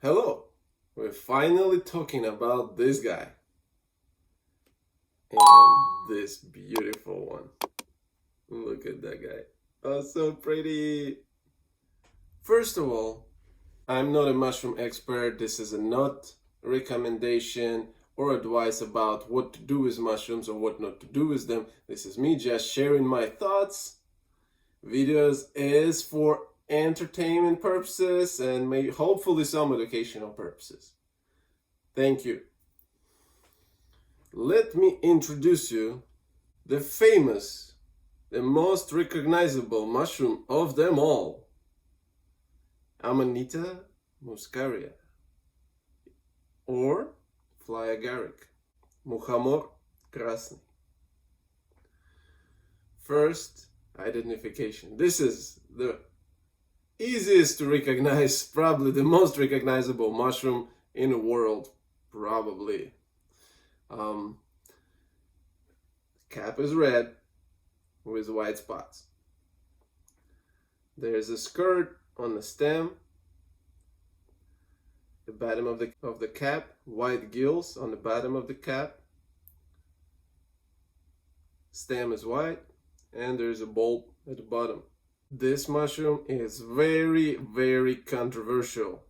Hello, we're finally talking about this guy and this beautiful one. Look at that guy. Oh, so pretty. First of all, I'm not a mushroom expert. This is a not recommendation or advice about what to do with mushrooms or what not to do with them. This is me just sharing my thoughts. Videos is for entertainment purposes and maybe hopefully some educational purposes. Thank you. Let me introduce you the famous, the most recognizable mushroom of them all, Amanita Muscaria, or Fly Agaric, Мухомор Красный. First, identification. This is the easiest to recognize, probably the most recognizable mushroom in the world, probably. Cap is red with white spots. There's a skirt on the stem. The bottom of the cap, white gills on the bottom of the cap. Stem is white, and there's a bulb at the bottom. This mushroom is very, very controversial.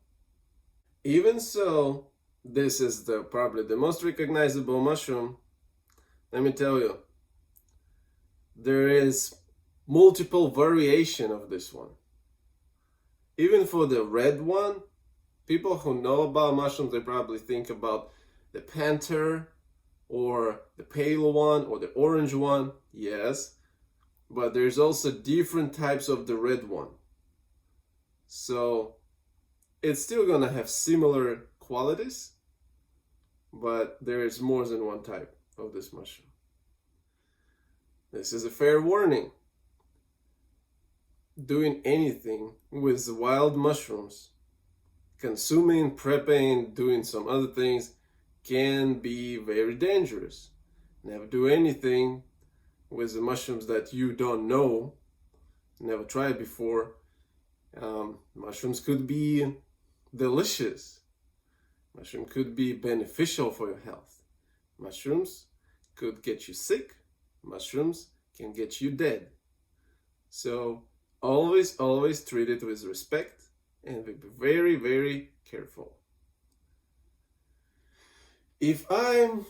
Even so, this is probably the most recognizable mushroom. Let me tell you, there is multiple variation of this one. Even for the red one, people who know about mushrooms, they probably think about the panther or the pale one or the orange one. Yes, but there's also different types of the red one. So it's still gonna have similar qualities, but there is more than one type of this mushroom. This is a fair warning. Doing anything with wild mushrooms, consuming, prepping, doing some other things can be very dangerous. Never do anything with the mushrooms that you don't know, never tried before. Mushrooms could be delicious. Mushroom could be beneficial for your health. Mushrooms could get you sick. Mushrooms can get you dead. So always treat it with respect and be very, very careful. If I'm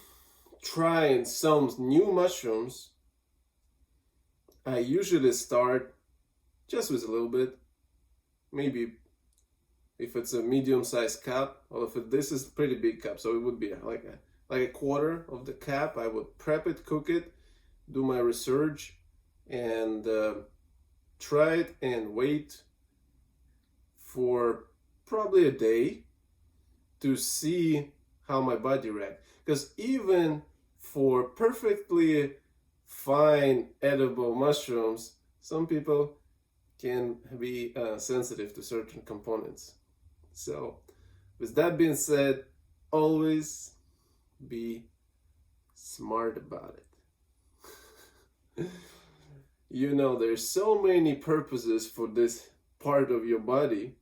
trying some new mushrooms, I usually start just with a little bit. Maybe if it's a medium-sized cup, or if this is a pretty big cup, so it would be like a quarter of the cup. I would prep it, cook it, do my research, and try it and wait for probably a day to see how my body reacts. Because even for perfectly fine edible mushrooms, some people can be sensitive to certain components. So with that being said, always be smart about it. You know, there's so many purposes for this part of your body.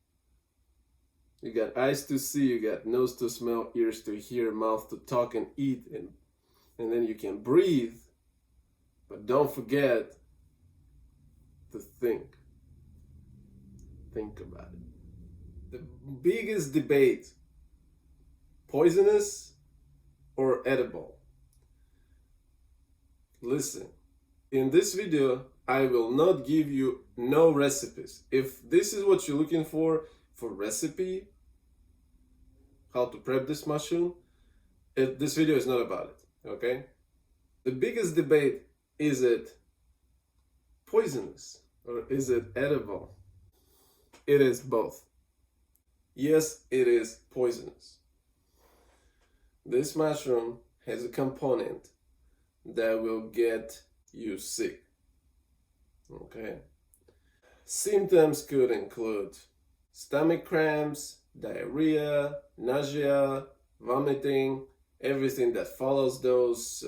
You got eyes to see, you got nose to smell, ears to hear, mouth to talk and eat, and then you can breathe. But don't forget to think. Think about it. The biggest debate, poisonous or edible? Listen, in this video, I will not give you no recipes. If this is what you're looking for recipe, how to prep this mushroom, this video is not about it, okay? The biggest debate, is it poisonous or is it edible? It is both. Yes, it is poisonous. This mushroom has a component that will get you sick. Okay? Symptoms could include stomach cramps, diarrhea, nausea, vomiting, everything that follows those,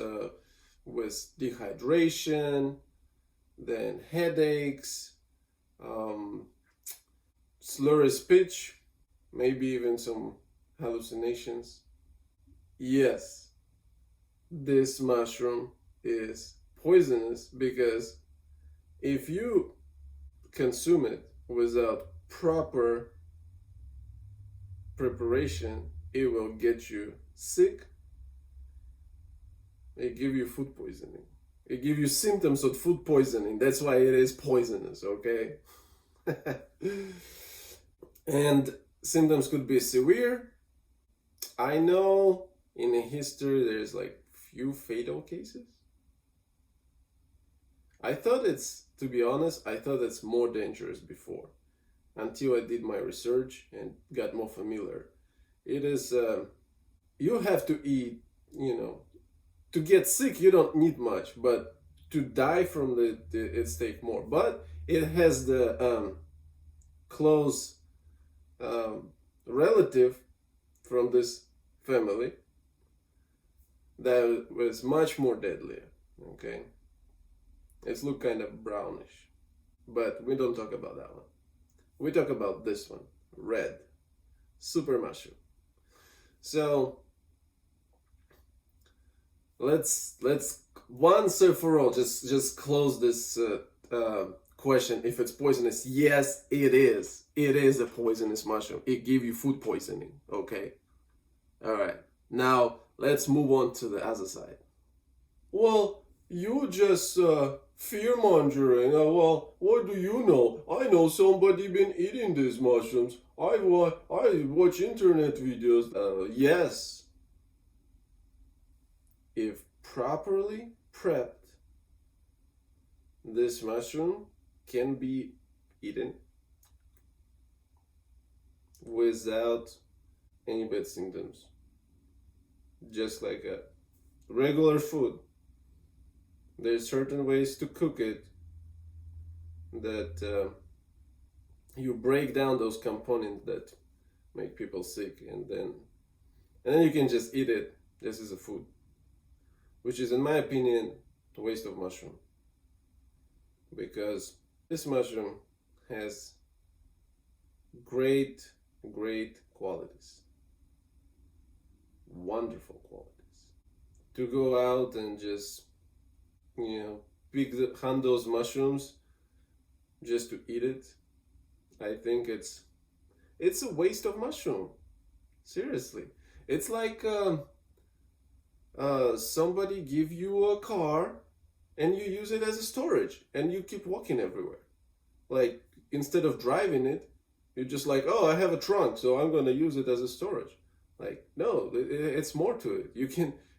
with dehydration, then headaches, slurry speech, maybe even some hallucinations. Yes, this mushroom is poisonous because if you consume it without proper preparation, it will get you sick. It give you food poisoning. It give you symptoms of food poisoning. That's why it is poisonous, okay? And symptoms could be severe. I know in history there's like few fatal cases. I thought to be honest, I thought it's more dangerous before, until I did my research and got more familiar. It is, you have to eat, to get sick you don't need much, but to die from it takes more. But it has the close relative from this family that was much more deadly. Okay, it's look kind of brownish, but we don't talk about that one. We talk about this one, red super mushroom. So let's once and for all just close this question. If it's poisonous, yes, it is. It is a poisonous mushroom. It gives you food poisoning. Okay. All right. Now let's move on to the other side. Well, you just fear mongering. Well, what do you know? I know somebody been eating these mushrooms. I watch internet videos. Yes. If properly prepped, this mushroom can be eaten without any bad symptoms, just like a regular food. There's certain ways to cook it that you break down those components that make people sick, and then you can just eat it just as a food, which is, in my opinion, a waste of mushroom, because this mushroom has great qualities, wonderful qualities. To go out and just hunt those mushrooms just to eat it, I think it's a waste of mushroom. Seriously, it's like somebody give you a car and you use it as a storage and you keep walking everywhere. Like, instead of driving it, you're just like, oh, I have a trunk, so I'm gonna use it as a storage. Like, no, it's more to it.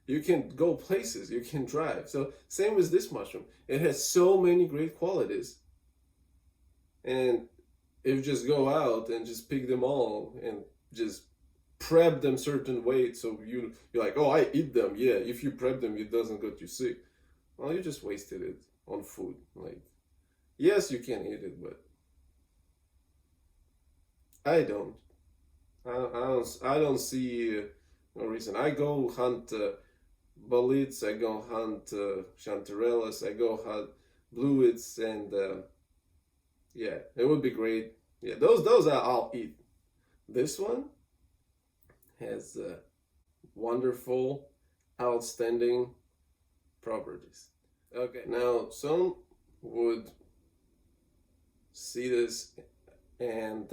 You can go places, you can drive. So same with this mushroom. It has so many great qualities. And if you just go out and just pick them all and just prep them certain way, so you're like, oh, I eat them. Yeah, if you prep them, it doesn't get you sick. Well, you just wasted it on food. Like, yes, you can eat it, but I don't. I don't see no reason. I go hunt boletes, I go hunt chanterelles, I go hunt bluets, and yeah, it would be great. Yeah, those I'll eat. This one has wonderful, outstanding properties. Okay, now some would see this and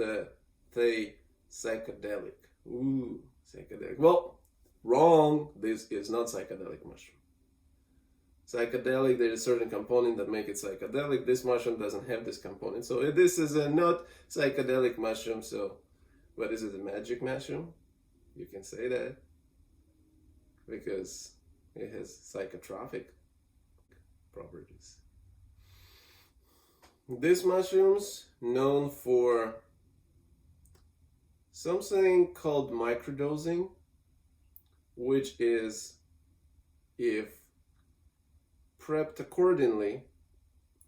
say psychedelic. Ooh, psychedelic. Well, wrong. This is not psychedelic mushroom. Psychedelic, there is a certain component that make it psychedelic. This mushroom doesn't have this component, so this is a not psychedelic mushroom. So, what is it? A magic mushroom? You can say that because it has psychotropic properties. This mushroom's known for something called microdosing, which is, if prepped accordingly,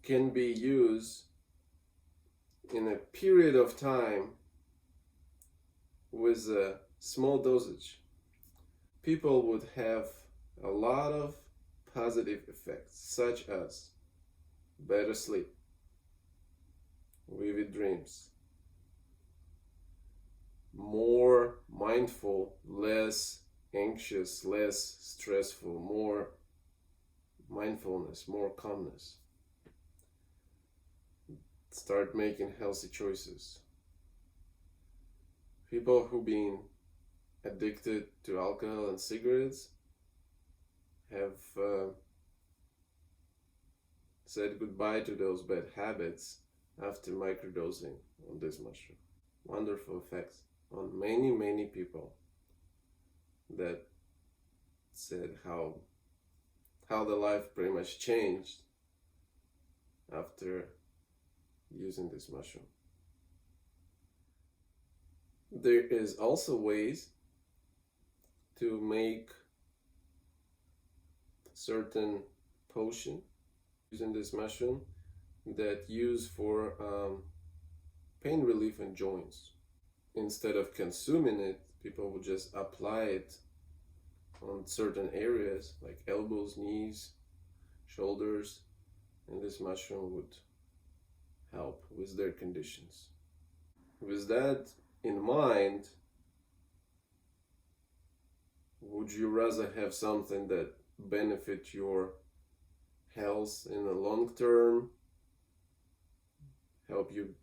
can be used in a period of time with a small dosage. People would have a lot of positive effects, such as better sleep, vivid dreams, more mindful, less anxious, less stressful, more mindfulness, more calmness. Start making healthy choices. People who've been addicted to alcohol and cigarettes have said goodbye to those bad habits after microdosing on this mushroom. Wonderful effects on many people that said how the life pretty much changed after using this mushroom. There is also ways to make certain potion using this mushroom that use for pain relief in joints. Instead of consuming it, people would just apply it on certain areas like elbows, knees, shoulders, and this mushroom would help with their conditions. With that in mind, would you rather have something that benefit your health in the long term, help you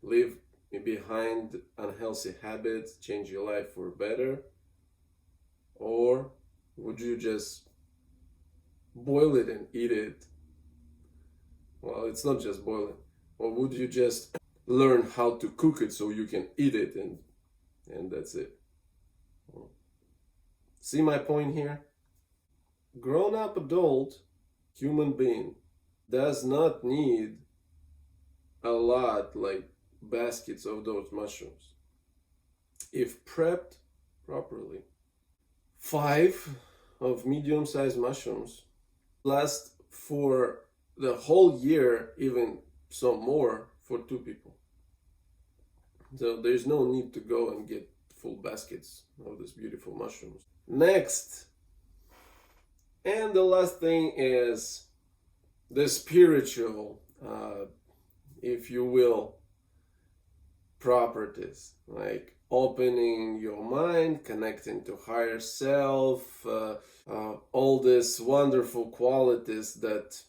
leave behind unhealthy habits, change your life for better? Or would you just boil it and eat it? Well, it's not just boiling. Or would you just learn how to cook it so you can eat it and that's it? See my point here? Grown-up adult human being does not need a lot, like baskets of those mushrooms. If prepped properly, 5 of medium-sized mushrooms last for the whole year, even some more for 2 people. So there's no need to go and get full baskets of these beautiful mushrooms. Next, and the last thing is the spiritual, if you will, properties, like opening your mind, connecting to higher self, all these wonderful qualities that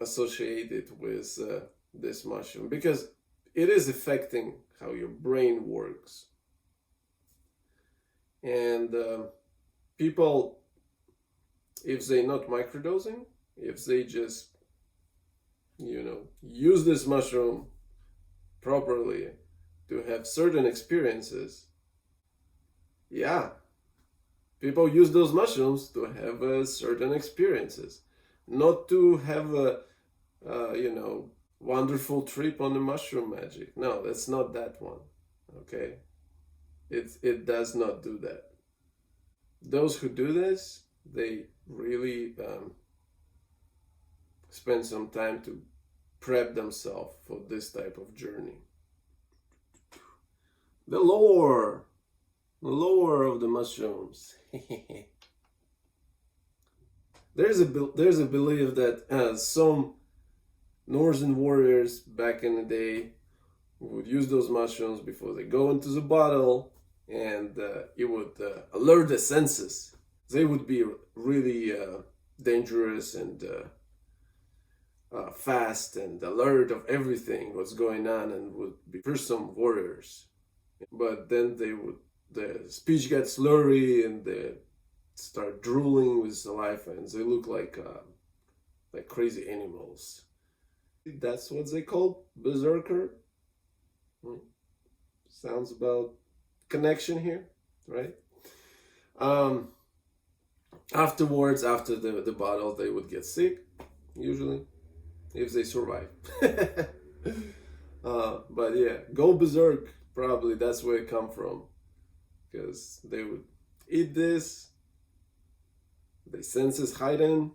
associated with this mushroom, because it is affecting how your brain works. And people, if they're not microdosing, if they just, use this mushroom properly to have certain experiences, people use those mushrooms to have certain experiences, not to have a wonderful trip on the mushroom magic. No, that's not that one. Okay, it does not do that. Those who do this, they really spend some time to prep themselves for this type of journey. The lore of the mushrooms. There's a belief that some Northern warriors back in the day would use those mushrooms before they go into the battle, and it would alert the senses. They would be really dangerous and fast and alert of everything what's going on, and would be fearsome warriors. But then the speech got slurry and they start drooling with saliva, and they look like crazy animals. That's what they call berserker. Sounds about connection here, right? Afterwards, after the battle, they would get sick, usually, if they survive. But yeah, go berserk, probably that's where it come from, because they would eat this, their senses heighten,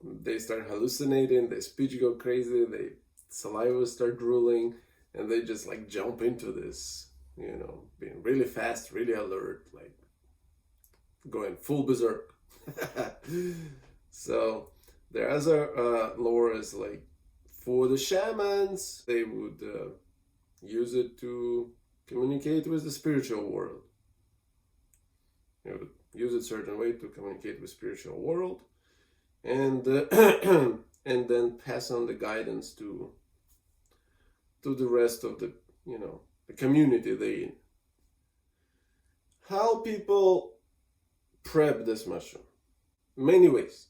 they start hallucinating, their speech go crazy, their saliva start drooling, and they just like jump into this, being really fast, really alert, like going full berserk. So their other lore is like, for the shamans, they would use it to communicate with the spiritual world. You know, use it certain way to communicate with spiritual world, and and then pass on the guidance to the rest of the, you know, the community they in. How people prep this mushroom? Many ways.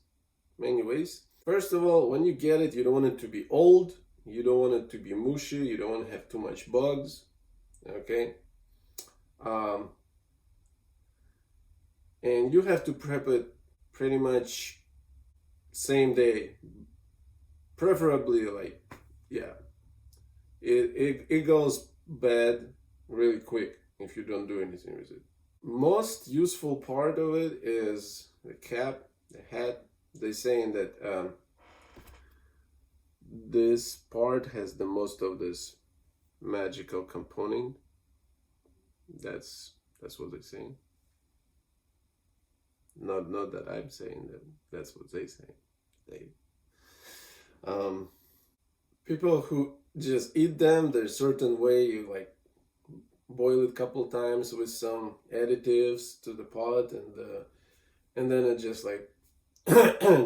First of all, when you get it, you don't want it to be old, you don't want it to be mushy, you don't want to have too much bugs. Okay, and you have to prep it pretty much same day, preferably, like, yeah, it goes bad really quick if you don't do anything with it. Most useful part of it is the cap, the hat. They're saying that this part has the most of this magical component. That's what they're saying. Not that I'm saying that. That's what they say. People who just eat them, there's a certain way you like boil it a couple times with some additives to the pot, and then it just like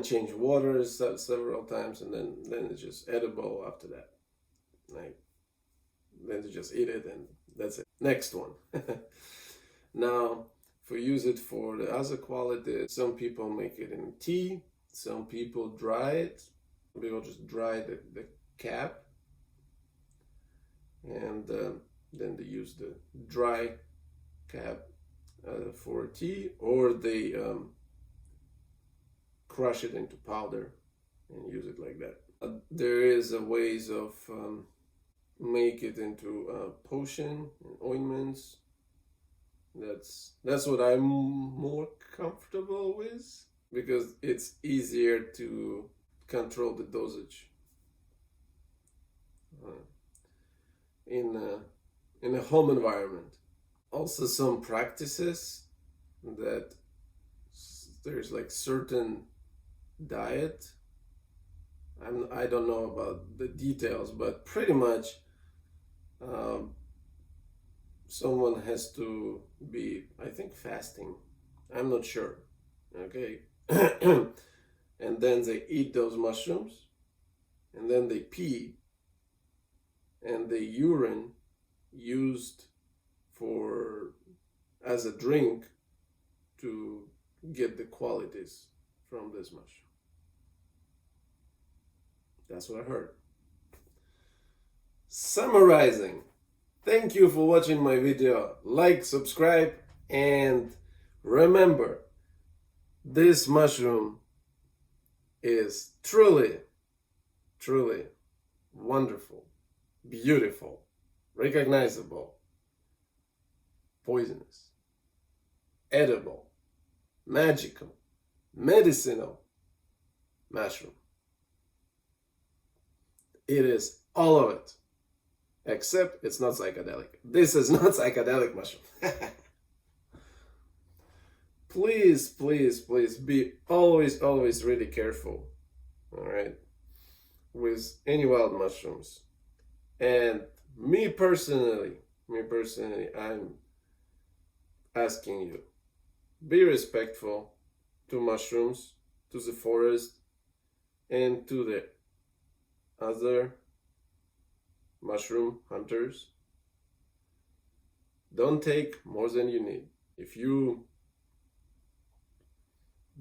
change water several times, and then it's just edible after that. Like, then you just eat it and that's it. Next one. Now, if we use it for the other quality, some people make it in tea, some people dry it. People just dry the cap, and then they use the dry cap for tea, or they crush it into powder and use it like that. There is a ways of make it into potion and ointments. That's what I'm more comfortable with, because it's easier to control the dosage in a home environment. Also, some practices that there's like certain diet. I don't know about the details, but pretty much someone has to be, I think, fasting. I'm not sure. Okay. And then they eat those mushrooms, and then they pee, and the urine used for as a drink to get the qualities from this mushroom. That's what I heard. Summarizing, thank you for watching my video. Like, subscribe, and remember, this mushroom is truly, truly wonderful, beautiful, recognizable, poisonous, edible, magical, medicinal mushroom. It is all of it, except it's not psychedelic. This is not psychedelic mushroom. Please, please, please be always really careful, all right, with any wild mushrooms. And me personally, I'm asking you, be respectful to mushrooms, to the forest, and to the other mushroom hunters. Don't take more than you need. If you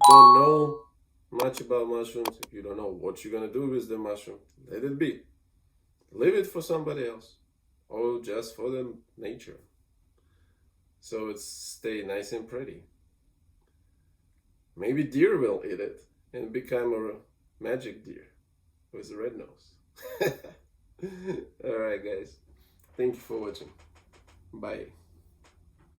don't know much about mushrooms, if you don't know what you're gonna do with the mushroom, let it be. Leave it for somebody else, or just for the nature, so it stay nice and pretty. Maybe deer will eat it and become a magic deer with a red nose. All right, guys, thank you for watching. Bye.